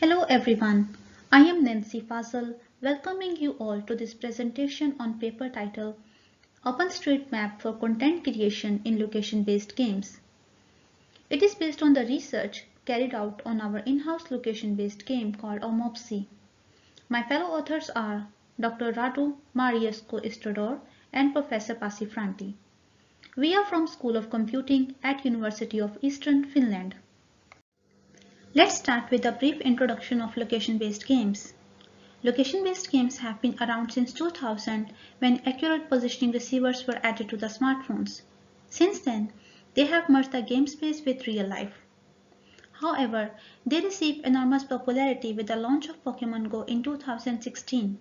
Hello everyone, I am Nancy Fazal, welcoming you all to this presentation on paper titled OpenStreetMap for Content Creation in Location-Based Games. It is based on the research carried out on our in-house location-based game called OMOPSI. My fellow authors are Dr. Radu Mariescu Istrador and Professor Pasi Franti. We are from School of Computing at University of Eastern Finland. Let's start with a brief introduction of location-based games. Location-based games have been around since 2000 when accurate positioning receivers were added to the smartphones. Since then, they have merged the game space with real life. However, they received enormous popularity with the launch of Pokemon Go in 2016.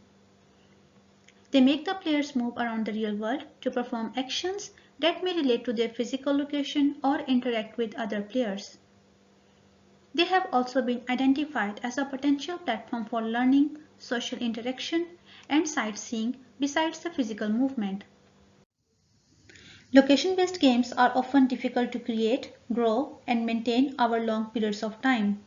They make the players move around the real world to perform actions that may relate to their physical location or interact with other players. They have also been identified as a potential platform for learning, social interaction, and sightseeing besides the physical movement. Location-based games are often difficult to create, grow, and maintain over long periods of time.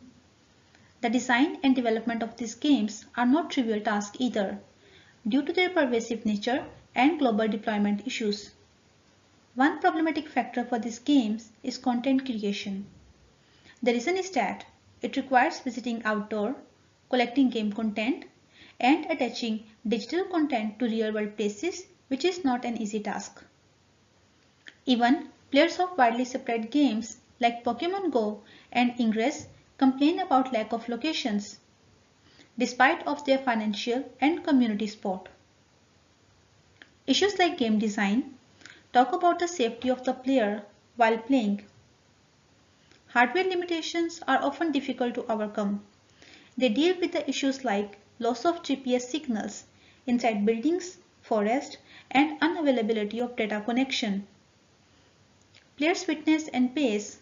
The design and development of these games are not trivial tasks either, due to their pervasive nature and global deployment issues. One problematic factor for these games is content creation. The reason is that it requires visiting outdoor, collecting game content, and attaching digital content to real-world places, which is not an easy task. Even players of widely separate games like Pokemon Go and Ingress complain about lack of locations, despite of their financial and community support. Issues like game design talk about the safety of the player while playing. Hardware limitations are often difficult to overcome. They deal with the issues like loss of GPS signals inside buildings, forests, and unavailability of data connection. Players' fitness and pace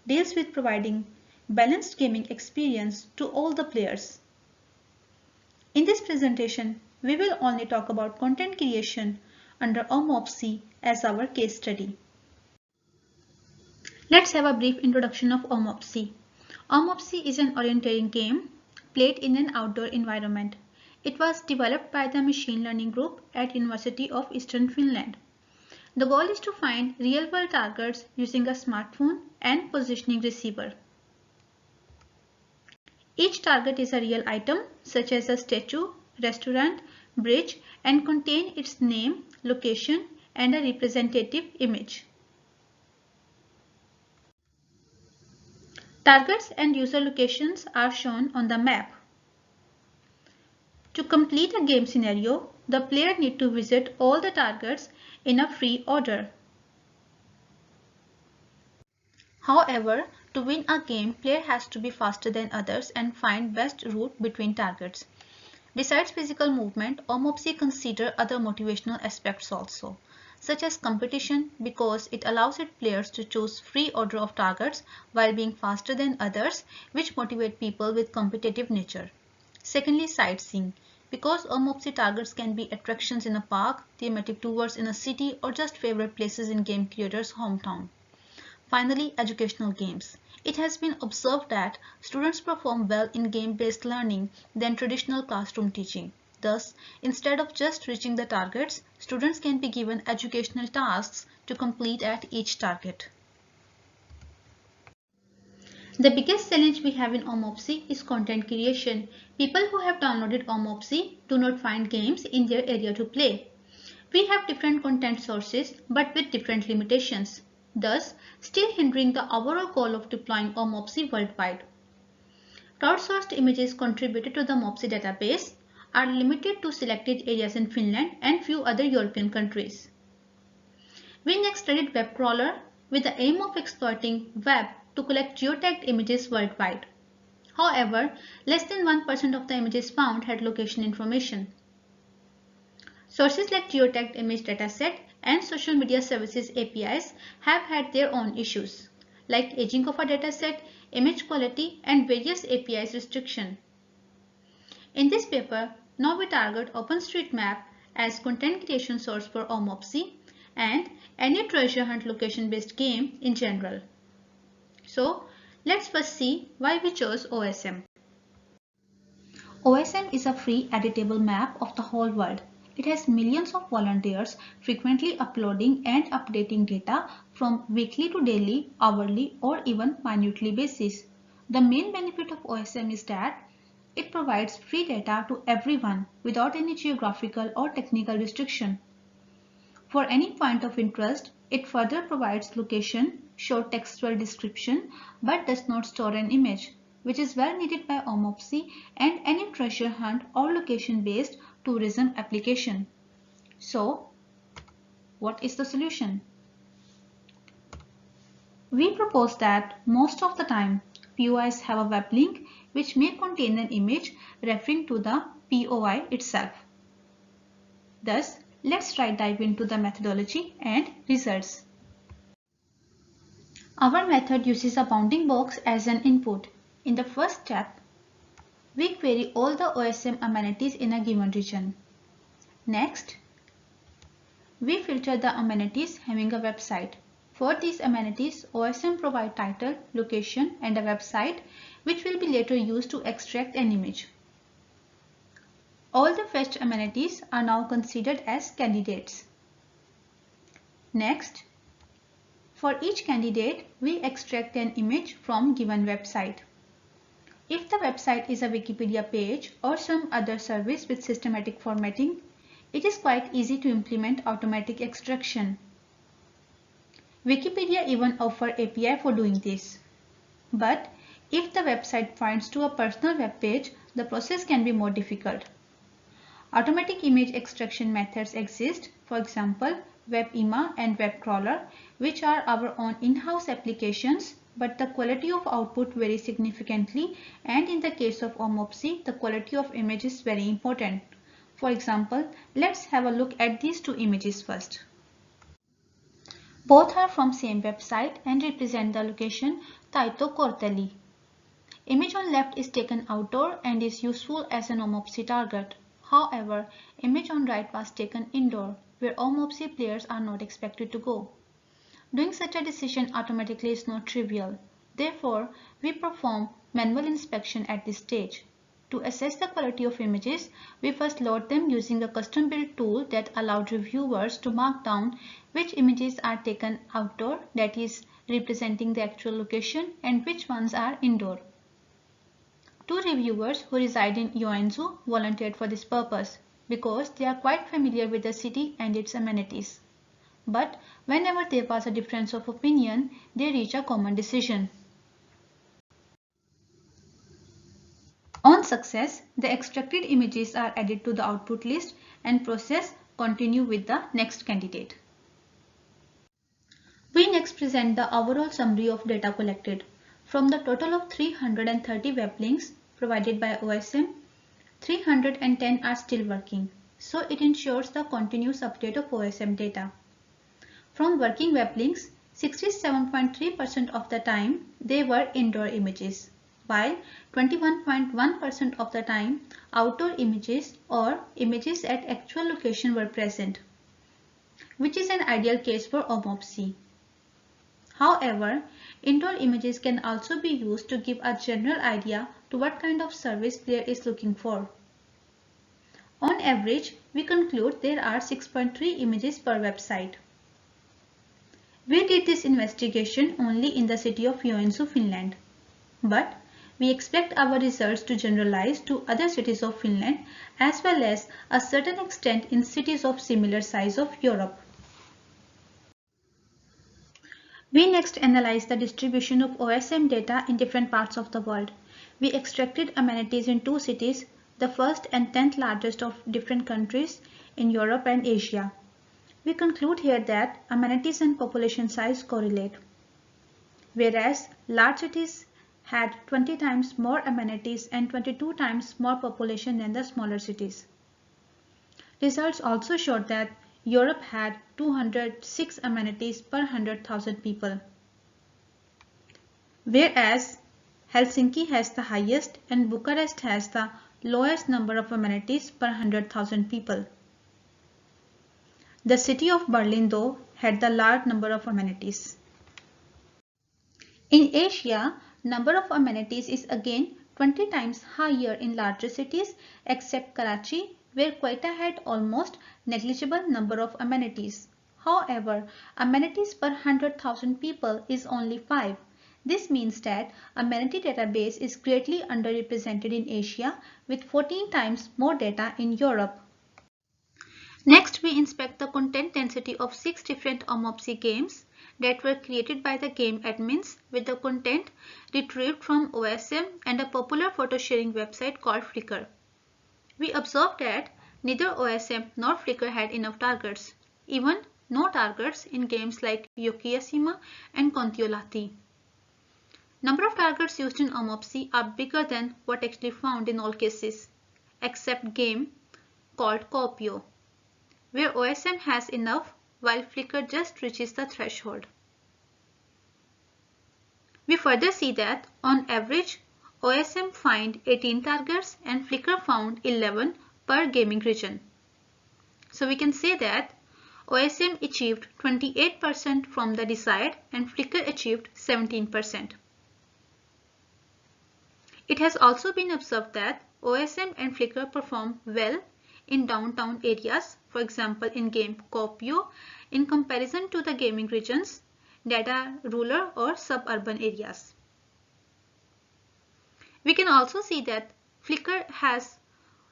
deals with providing balanced gaming experience to all the players. In this presentation, we will only talk about content creation under OMOPSI as our case study. Let's have a brief introduction of OMOPSI. OMOPSI is an orienteering game played in an outdoor environment. It was developed by the Machine Learning Group at University of Eastern Finland. The goal is to find real-world targets using a smartphone and positioning receiver. Each target is a real item such as a statue, restaurant, bridge, and contain its name, location, and a representative image. Targets and user locations are shown on the map. To complete a game scenario, the player needs to visit all the targets in a free order. However, to win a game, player has to be faster than others and find best route between targets. Besides physical movement, OMOPSI consider other motivational aspects also, such as competition because it allows its players to choose free order of targets while being faster than others, which motivate people with competitive nature. Secondly, sightseeing because OMOPSI targets can be attractions in a park, thematic tours in a city, or just favorite places in game creators' hometown. Finally, educational games. It has been observed that students perform well in game-based learning than traditional classroom teaching. Thus, instead of just reaching the targets, students can be given educational tasks to complete at each target. The biggest challenge we have in OMOPSI is content creation. People who have downloaded OMOPSI do not find games in their area to play. We have different content sources but with different limitations, thus still hindering the overall goal of deploying OMOPSI worldwide. Crowdsourced images contributed to the MOPSI database are limited to selected areas in Finland and few other European countries. We next studied WebCrawler with the aim of exploiting web to collect geotagged images worldwide. However, less than 1% of the images found had location information. Sources like geotagged image dataset and social media services APIs have had their own issues, like aging of a dataset, image quality, and various APIs restriction. In this paper, now we target OpenStreetMap as content creation source for OMOPSI and any treasure hunt location-based game in general. So, let's first see why we chose OSM. OSM is a free editable map of the whole world. It has millions of volunteers frequently uploading and updating data from weekly to daily, hourly, or even minutely basis. The main benefit of OSM is that it provides free data to everyone without any geographical or technical restriction. For any point of interest, it further provides location, short textual description, but does not store an image, which is well needed by OMOPSI and any treasure hunt or location-based tourism application. So, what is the solution? We propose that most of the time, POIs have a web link which may contain an image referring to the POI itself. Thus, let's dive into the methodology and results. Our method uses a bounding box as an input. In the first step, we query all the OSM amenities in a given region. Next, we filter the amenities having a website. For these amenities, OSM provide title, location, and a website which will be later used to extract an image. All the fetched amenities are now considered as candidates. Next, for each candidate, we extract an image from given website. If the website is a Wikipedia page or some other service with systematic formatting, it is quite easy to implement automatic extraction. Wikipedia even offers API for doing this. But if the website points to a personal web page, the process can be more difficult. Automatic image extraction methods exist, for example, WebIMA and WebCrawler, which are our own in-house applications, but the quality of output varies significantly, and in the case of OMOPSI, the quality of image is very important. For example, let's have a look at these two images first. Both are from same website and represent the location Taito Korteli. Image on left is taken outdoor and is useful as an OMOPSI target. However, image on right was taken indoor, where OMOPSI players are not expected to go. Doing such a decision automatically is not trivial. Therefore, we perform manual inspection at this stage. To assess the quality of images, we first load them using a custom-built tool that allowed reviewers to mark down which images are taken outdoor, that is, representing the actual location, and which ones are indoor. Two reviewers who reside in Joensuu volunteered for this purpose because they are quite familiar with the city and its amenities. But whenever there was a difference of opinion, they reached a common decision. On success, the extracted images are added to the output list and process continue with the next candidate. We next present the overall summary of data collected. From the total of 330 web links provided by OSM, 310 are still working, so it ensures the continuous update of OSM data. From working web links, 67.3% of the time they were indoor images, while 21.1% of the time outdoor images or images at actual location were present, which is an ideal case for OMOPSI. However, indoor images can also be used to give a general idea to what kind of service player is looking for. On average, we conclude there are 6.3 images per website. We did this investigation only in the city of Joensuu, Finland. But we expect our results to generalize to other cities of Finland as well as a certain extent in cities of similar size of Europe. We next analyzed the distribution of OSM data in different parts of the world. We extracted amenities in two cities, the first and 10th largest of different countries in Europe and Asia. We conclude here that amenities and population size correlate, whereas large cities had 20 times more amenities and 22 times more population than the smaller cities. Results also showed that Europe had 206 amenities per 100,000 people, whereas Helsinki has the highest and Bucharest has the lowest number of amenities per 100,000 people. The city of Berlin, though, had the large number of amenities. In Asia, number of amenities is again 20 times higher in larger cities except Karachi, where Quetta had almost negligible number of amenities. However, amenities per 100,000 people is only 5. This means that amenity database is greatly underrepresented in Asia with 14 times more data in Europe. Next, we inspect the content density of 6 different OMOPSI games that were created by the game admins with the content retrieved from OSM and a popular photo sharing website called Flickr. We observed that neither OSM nor Flickr had enough targets, even no targets in games like Yokiyashima and Kontiolahti. Number of targets used in OMOPSI are bigger than what actually found in all cases, except game called Kopio, where OSM has enough while Flickr just reaches the threshold. We further see that on average, OSM find 18 targets and Flickr found 11 per gaming region. So we can say that OSM achieved 28% from the desired and Flickr achieved 17%. It has also been observed that OSM and Flickr perform well in downtown areas, for example in game Kopio, in comparison to the gaming regions that are rural or suburban areas. We can also see that Flickr has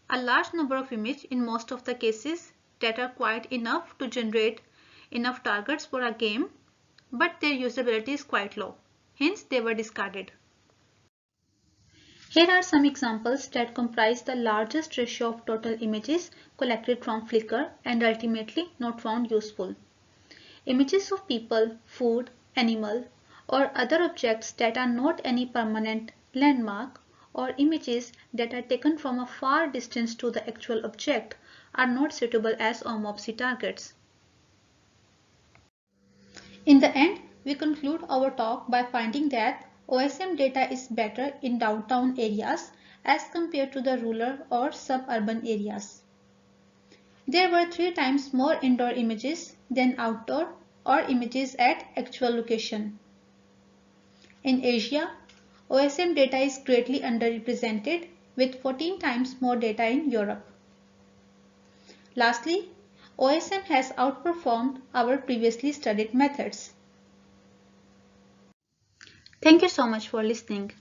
a large number of images in most of the cases that are quite enough to generate enough targets for a game, but their usability is quite low. Hence, they were discarded. Here are some examples that comprise the largest ratio of total images collected from Flickr and ultimately not found useful. Images of people, food, animal, or other objects that are not any permanent landmark, or images that are taken from a far distance to the actual object are not suitable as OMOPSI targets. In the end, we conclude our talk by finding that OSM data is better in downtown areas as compared to the rural or suburban areas. There were 3 times more indoor images than outdoor or images at actual location. In Asia, OSM data is greatly underrepresented with 14 times more data in Europe. Lastly, OSM has outperformed our previously studied methods. Thank you so much for listening.